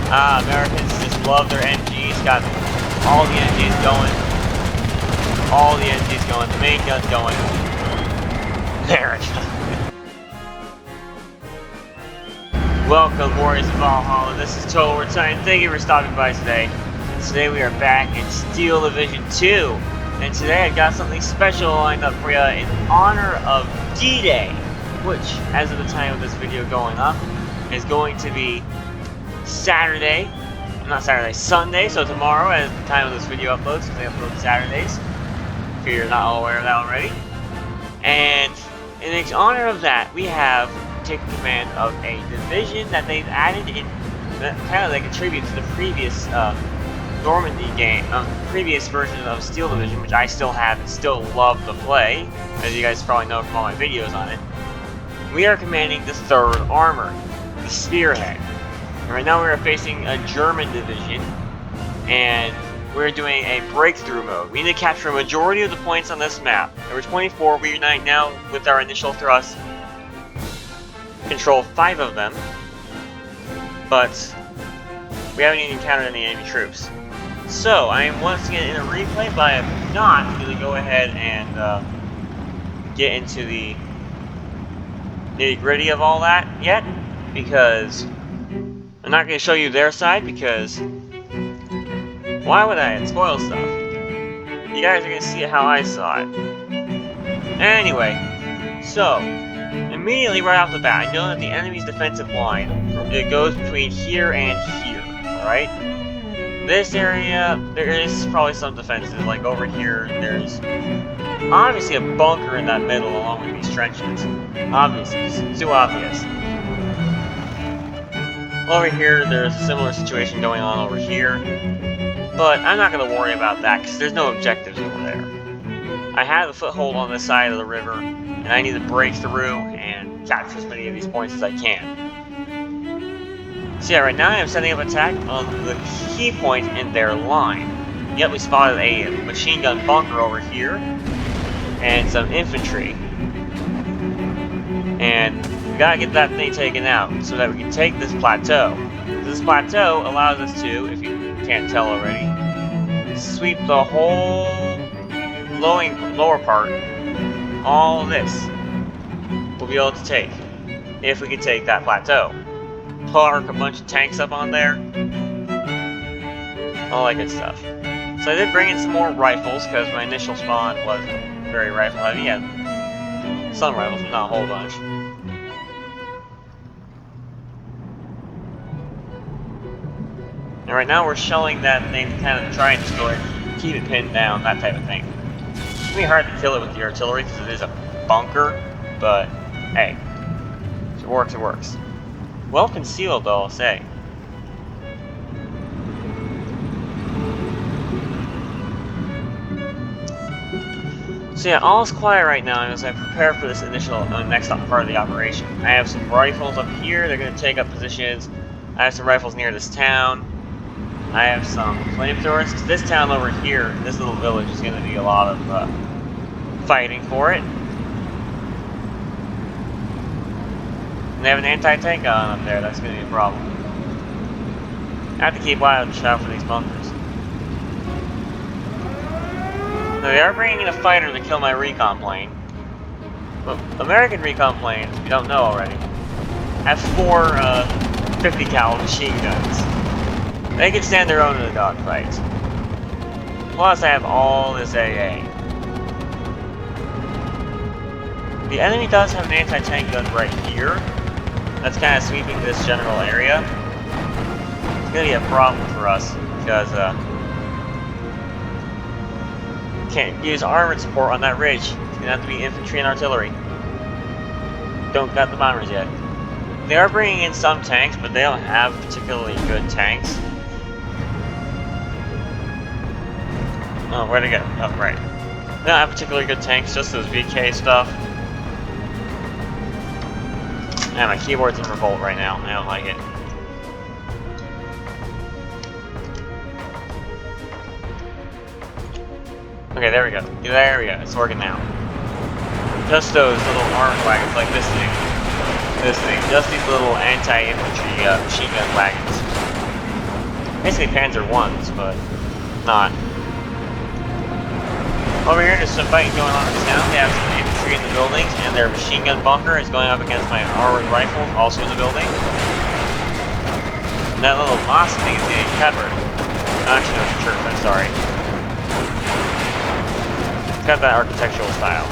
Americans just love their MGs. Got all the MGs going. All the MGs going. The main gun's going. America. Welcome, Warriors of Valhalla. This is Total Return. Thank you for stopping by today. Today we are back in Steel Division 2. And today I got something special lined up for you in honor of D-Day, which, as of the time of this video going up, is going to be Sunday, so tomorrow, as the time of this video uploads, because they upload Saturdays, if you're not all aware of that already. And in honor of that, we have taken command of a division that they've added in, that kind of like contributes to the previous Normandy game, previous version of Steel Division, which I still have and still love to play, as you guys probably know from all my videos on it. We are commanding the 3rd Armor, the Spearhead. And right now we are facing a German division, and we're doing a breakthrough mode. We need to capture a majority of the points on this map. There were 24, we unite now with our initial thrust, control 5 of them, but we haven't even encountered any enemy troops. So, I am once again in a replay, but I am not going to go ahead and get into the nitty-gritty of all that yet, because I'm not going to show you their side, because why would I spoil stuff? You guys are going to see it how I saw it. Anyway, so immediately right off the bat, I know that the enemy's defensive line, it goes between here and here, alright? This area, there is probably some defenses, like over here, there's obviously a bunker in that middle along with these trenches. Obviously, it's too obvious. Over here, there's a similar situation going on over here, but I'm not going to worry about that because there's no objectives over there. I have a foothold on this side of the river, and I need to break through and capture as many of these points as I can. So yeah, right now I'm setting up attack on the key point in their line. Yep, we spotted a machine gun bunker over here, and some infantry. And we gotta get that thing taken out so that we can take this plateau. This plateau allows us to, if you can't tell already, sweep the whole lower part. All of this we'll be able to take if we can take that plateau. Park a bunch of tanks up on there, all that good stuff. So I did bring in some more rifles because my initial spawn wasn't very rifle heavy. Yeah, some rifles, but not a whole bunch. And right now we're shelling that thing to kind of try and destroy it, keep it pinned down, that type of thing. It's gonna be hard to kill it with the artillery because it is a bunker, but hey, if it works, it works. Well concealed, though, I'll say. So yeah, all is quiet right now as I prepare for this initial next part of the operation. I have some rifles up here, they're going to take up positions. I have some rifles near this town. I have some flamethrowers, because this town over here, this little village, is going to be a lot of fighting for it. They have an anti-tank gun up there, that's going to be a problem. I have to keep wide out for these bunkers. Now they are bringing in a fighter to kill my recon plane. But American recon planes, if you don't know already, have 4 50 cal machine guns. They can stand their own in a dogfight. Plus I have all this AA. The enemy does have an anti-tank gun right here. That's kind of sweeping this general area. It's going to be a problem for us because can't use armored support on that ridge. It's going to have to be infantry and artillery. Don't got the bombers yet. They are bringing in some tanks, but they don't have particularly good tanks. Oh, where'd it go? Oh, right. They don't have particularly good tanks, just those VK stuff. Yeah, my keyboard's in revolt right now. I don't like it. Okay, there we go. There we go. It's working now. Just those little armored wagons like this thing. Just these little anti-infantry machine gun wagons. Basically Panzer I's, but not. Over here, there's some fighting going on in town. They have some infantry in the buildings, and their machine gun bunker is going up against my armored rifles, also in the building. And that little mosque thing is getting peppered. Actually, no, it's a church, I'm sorry. It's got that architectural style.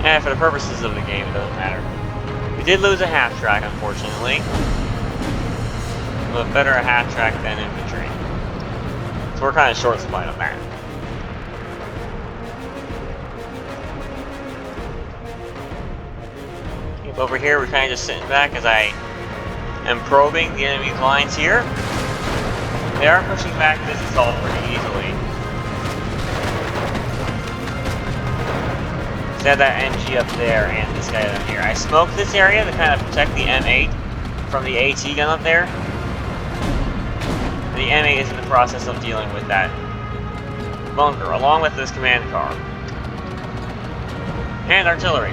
And for the purposes of the game, it doesn't matter. We did lose a half track, unfortunately. But better a half track than infantry. So we're kind of short supplied on that. Keep over here, we're kind of just sitting back as I am probing the enemy's lines here. They are pushing back this assault pretty easily. So I have that MG up there and this guy down here. I smoked this area to kind of protect the M8 from the AT gun up there. The M8 is in the process of dealing with that bunker, along with this command car. And artillery.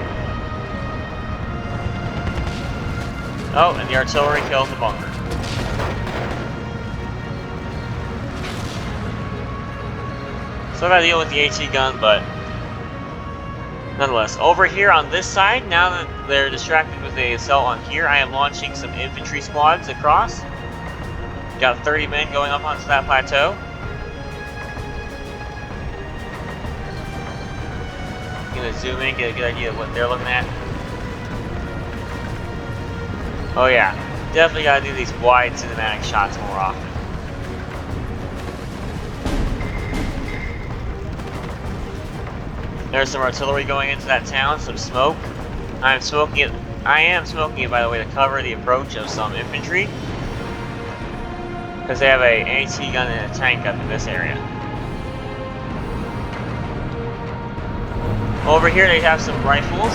Oh, and the artillery kills the bunker. So I gotta deal with the AT gun, but nonetheless. Over here on this side, now that they're distracted with the assault on here, I am launching some infantry squads across. Got 30 men going up onto that plateau. Gonna zoom in, get a good idea of what they're looking at. Oh yeah, definitely gotta do these wide cinematic shots more often. There's some artillery going into that town, some smoke. I am smoking it, by the way, to cover the approach of some infantry. Because they have a AT gun and a tank up in this area. Over here they have some rifles.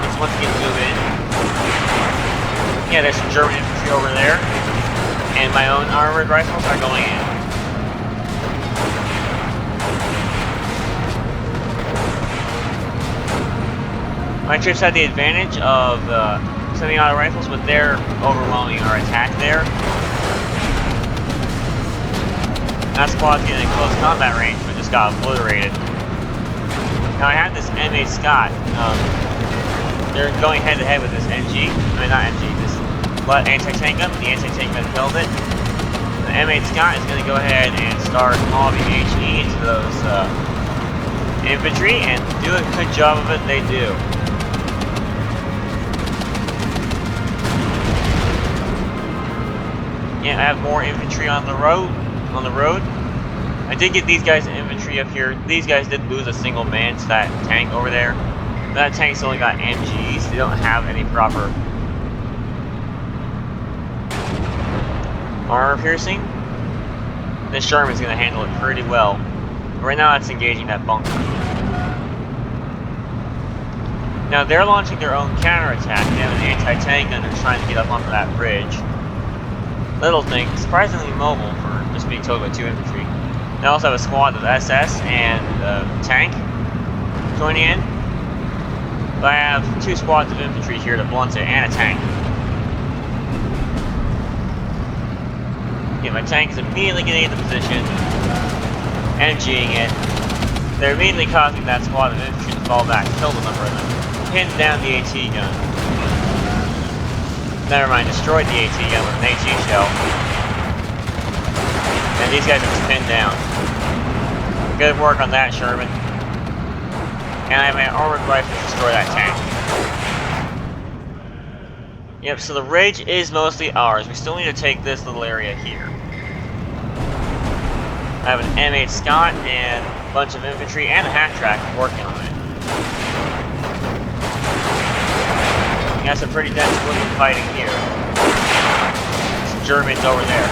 Let's once again zoom in. Yeah, there's some German infantry over there. And my own armored rifles are going in. My troops had the advantage of semi-auto rifles, but they're overwhelming our attack there. That squad's getting in close combat range, but just got obliterated. Now I have this M8 Scott. They're going head to head with this MG. I mean, not MG, this anti-tank gun. The anti-tank gun killed it. The M8 Scott is going to go ahead and start mobbing HE into those infantry, and do a good job of it. They do. Yeah, I have more infantry on the road. I did get these guys infantry up here. These guys did lose a single man to that tank over there. That tank's only got MGs. They don't have any proper armor piercing. This Sherman's going to handle it pretty well. Right now it's engaging that bunker. Now they're launching their own counterattack. They have an anti-tank gun. They're trying to get up onto that bridge. Little thing, surprisingly mobile for just being towed by 2 infantry. They also have a squad of SS and tank joining in. But I have 2 squads of infantry here to blunt it and a tank. Yeah, my tank is immediately getting into position, MGing it. They're immediately causing that squad of infantry to fall back, kill the number of them, pin down the AT gun. Never mind, destroyed the AT gun with an AT shell. And these guys are just pinned down. Good work on that, Sherman. And I have my armored rifle to destroy that tank. Yep, so the ridge is mostly ours. We still need to take this little area here. I have an M8 Scott and a bunch of infantry and a half-track working on it. Got some pretty dense looking fighting here. Some Germans over there.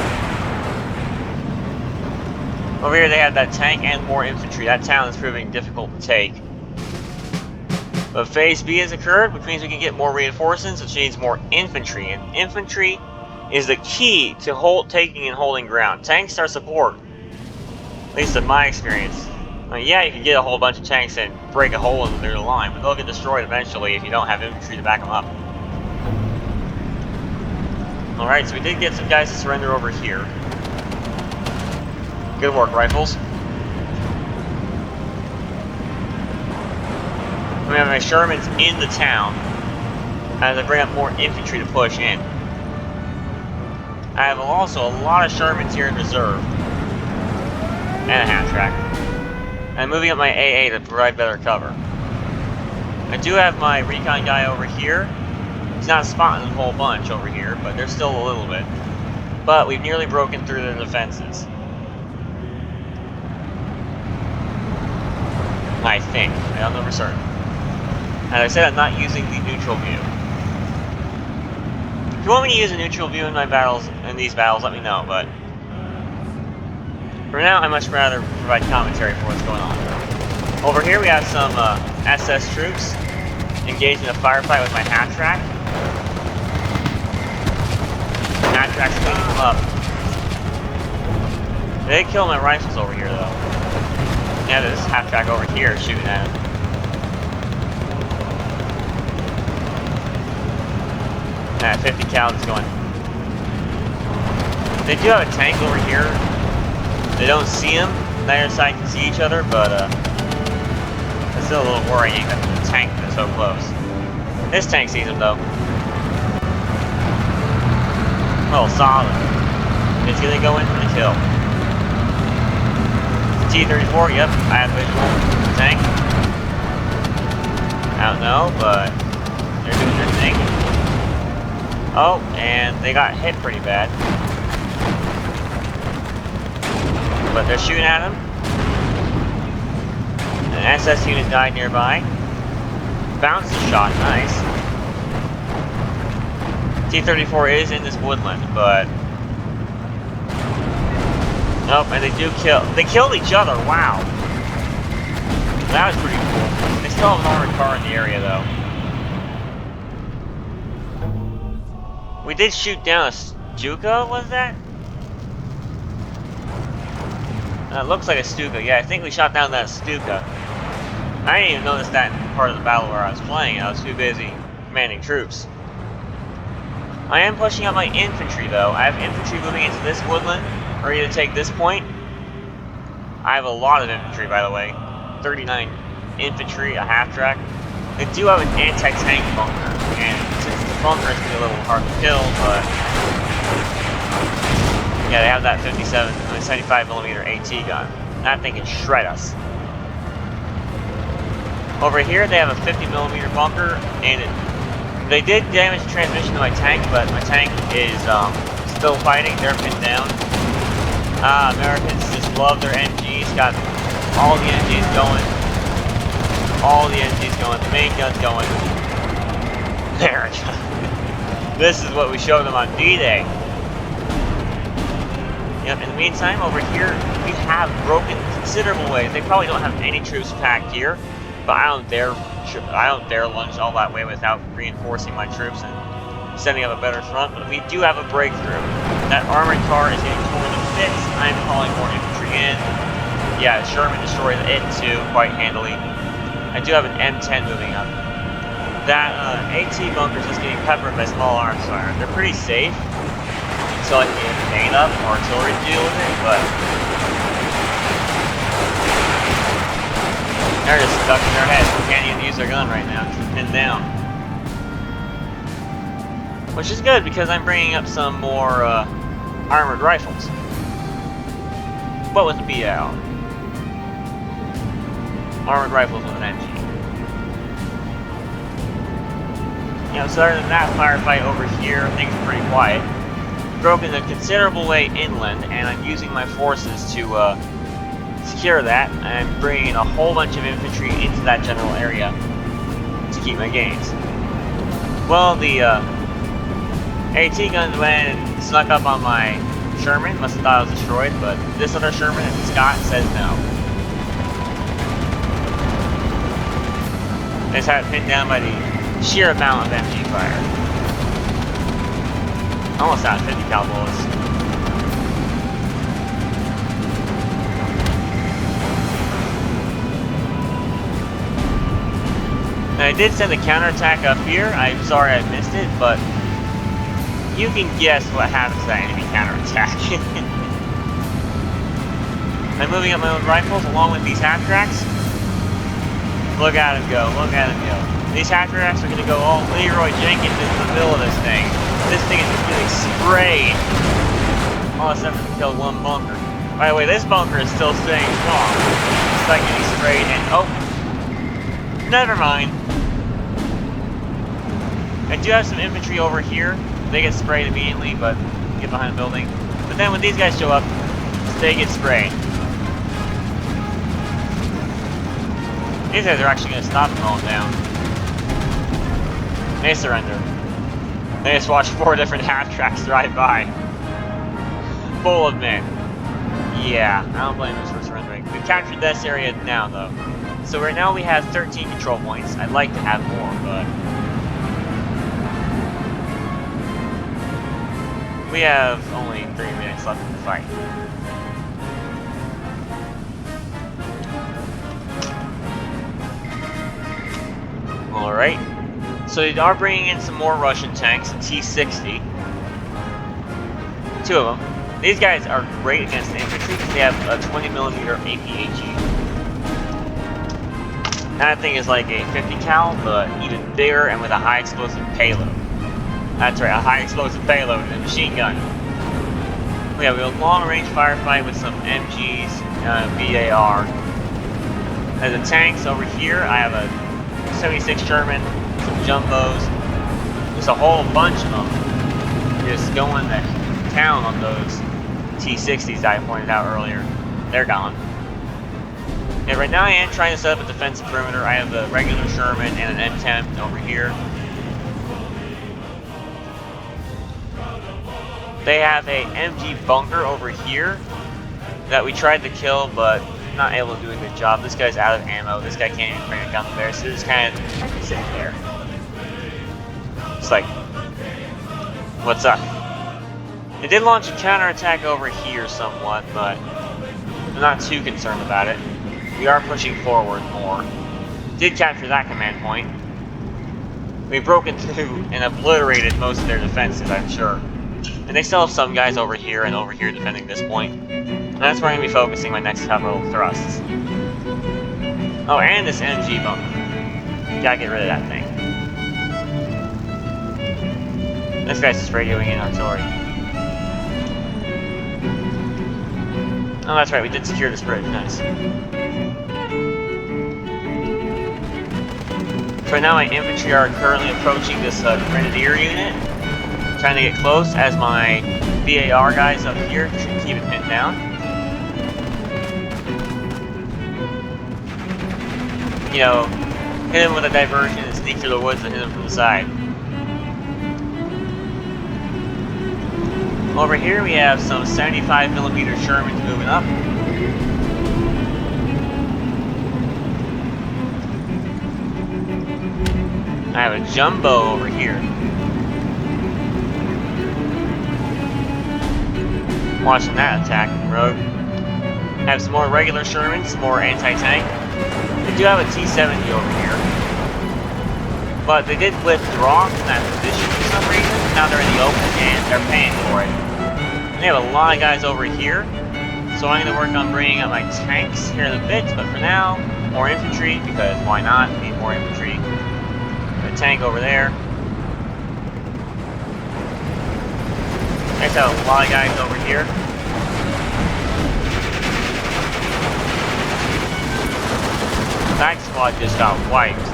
Over here they have that tank and more infantry. That town is proving difficult to take. But phase B has occurred, which means we can get more reinforcements, which needs more infantry. And infantry is the key to taking and holding ground. Tanks are support. At least in my experience. Yeah, you can get a whole bunch of tanks and break a hole in their line, but they'll get destroyed eventually if you don't have infantry to back them up. Alright, so we did get some guys to surrender over here. Good work, rifles. We have my Shermans in the town as I bring up more infantry to push in. I have also a lot of Shermans here in reserve. And a half-track. I'm moving up my AA to provide better cover. I do have my recon guy over here. He's not spotting a whole bunch over here, but there's still a little bit. But we've nearly broken through their defenses. I think. I don't know for certain. As I said, I'm not using the neutral view. If you want me to use a neutral view in my battles, in these battles, let me know, but for now, I'd much rather provide commentary for what's going on. Over here, we have some SS troops engaged in a firefight with my half-track. Half-track's cleaning them up. They did kill my rifles over here, though. Yeah, there's half-track over here shooting at him. 50 cal is going. They do have a tank over here. They don't see him. Neither side can see each other, but it's still a little worrying that the tank is so close. This tank sees him though. Oh, solid. It's gonna go in for the kill. T-34, yep, I have visual. Tank. I don't know, but they're doing their thing. Oh, and they got hit pretty bad. But they're shooting at him. An SS unit died nearby. Bounced the shot, nice. T-34 is in this woodland, but nope, and they do kill. They killed each other, wow. That was pretty cool. They still have an armored car in the area, though. We did shoot down a Stuka, was that? It looks like a Stuka. Yeah, I think we shot down that Stuka. I didn't even notice that in part of the battle where I was playing. I was too busy commanding troops. I am pushing up my infantry, though. I have infantry moving into this woodland, ready to take this point. I have a lot of infantry, by the way. 39 infantry, a half-track. They do have an anti-tank bunker, and since the bunker is going to be a little hard to kill, but yeah, they have that 75mm AT gun. That thing can shred us. Over here, they have a 50mm bunker, and they did damage the transmission to my tank, but my tank is still fighting. They're pinned down. Americans just love their MGs. Got all the MGs going. All the MGs going. The main gun's going. America. This is what we showed them on D-Day. Yep, in the meantime, over here, we have broken considerable ways. They probably don't have any troops packed here, but I don't dare lunge all that way without reinforcing my troops and setting up a better front. But we do have a breakthrough. That armored car is getting torn to bits. I'm calling more infantry in. Yeah, Sherman destroyed it too, quite handily. I do have an M10 moving up. That AT bunker is just getting peppered by small arms fire. They're pretty safe until I can get a main up, artillery to deal with it, but they're just stuck in their heads. They can't even use their gun right now. It's pinned down. Which is good because I'm bringing up some more armored rifles. But with the BL. Armored rifles with an MG. You know, so other than that firefight over here, things are pretty quiet. Broken a considerable way inland, and I'm using my forces to secure that. I'm bringing a whole bunch of infantry into that general area to keep my gains. Well, the AT guns went and snuck up on my Sherman. Must have thought I was destroyed, but this other Sherman, Scott, says no. They just had it pinned down by the sheer amount of MG fire. Almost out of 50 cal bullets. And I did send a counterattack up here. I'm sorry I missed it, but you can guess what happens to that enemy counterattack. I'm moving up my own rifles along with these half-tracks. Look at him go, look at him go. These half-tracks are going to go all Leroy Jenkins into the middle of this thing. This thing is getting sprayed. All except for kill one bunker. By the way, this bunker is still staying strong. It's like getting sprayed and oh, never mind. I do have some infantry over here. They get sprayed immediately, but get behind the building. But then when these guys show up, they get sprayed. These guys are actually going to stop them all down. They surrender. They just watched 4 different half-tracks drive by. Full of men. Yeah, I don't blame us for surrendering. We've captured this area now, though. So right now we have 13 control points. I'd like to have more, but we have only 3 minutes left in the fight. Alright. So they are bringing in some more Russian tanks, T-60. 2 of them. These guys are great against the infantry because they have a 20mm APHE. That thing is like a 50 cal, but even bigger and with a high explosive payload. That's right, a high explosive payload and a machine gun. We have a long range firefight with some MGs, BAR. As the tanks over here, I have a 76 German, some jumbos, just a whole bunch of them. Just going to town on those T-60s that I pointed out earlier. They're gone. And right now I am trying to set up a defensive perimeter. I have a regular Sherman and an M10 over here. They have a MG bunker over here that we tried to kill, but not able to do a good job. This guy's out of ammo. This guy can't even bring a gun there, so just kind of sitting there. It's like, what's up? They did launch a counterattack over here somewhat, but I'm not too concerned about it. We are pushing forward more. Did capture that command point. We've broken through and obliterated most of their defenses, I'm sure. And they still have some guys over here and over here defending this point. And that's where I'm going to be focusing my next couple of thrusts. Oh, and this MG bunker. Gotta get rid of that thing. This guy's just radioing in artillery. Oh, that's right, we did secure this bridge. Nice. So right now my infantry are currently approaching this grenadier unit. Trying to get close as my BAR guys up here should keep it pinned down. You know, hit him with a diversion and sneak through the woods and hit him from the side. Over here we have some 75mm Shermans moving up. I have a jumbo over here. Watching that attack from the road. I have some more regular Shermans, some more anti-tank. They do have a T-70 over here. But they did withdraw from that position for some reason. Now they're in the open and they're paying for it. And they have a lot of guys over here. So I'm going to work on bringing up my tanks here in a bit. But for now, more infantry, because why not? Need more infantry. A tank over there. Next, I have a lot of guys over here. That squad just got wiped.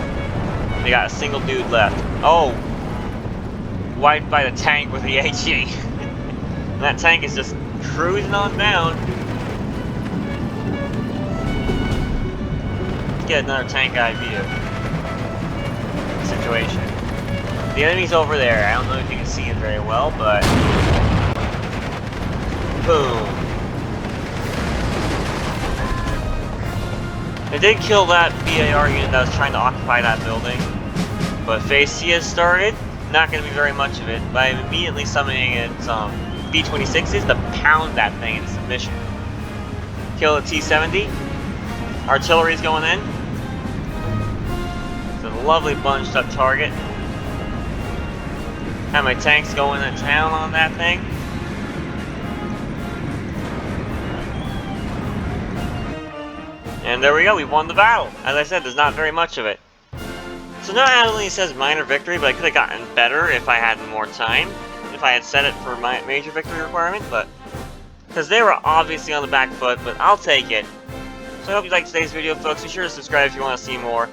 They got a single dude left. Oh! Wiped by the tank with the HE. And that tank is just cruising on down. Let's get another tank eye view. Situation. The enemy's over there. I don't know if you can see it very well, but boom. I did kill that BAR unit that was trying to occupy that building, but phase C has started. Not going to be very much of it, but I'm immediately summoning in some B-26s to pound that thing in submission. Kill the T-70. Artillery's going in. So the lovely bunched up target. Have my tanks going to town on that thing. And there we go, we won the battle. As I said, there's not very much of it. So now it only says minor victory, but I could have gotten better if I had more time. If I had set it for my major victory requirement, but... because they were obviously on the back foot, but I'll take it. So I hope you liked today's video, folks. Be sure to subscribe if you want to see more.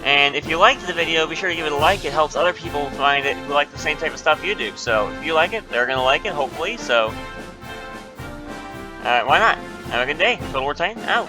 And if you liked the video, be sure to give it a like. It helps other people find it who like the same type of stuff you do. So if you like it, they're going to like it, hopefully. So, why not? Have a good day. Total War Titan, out.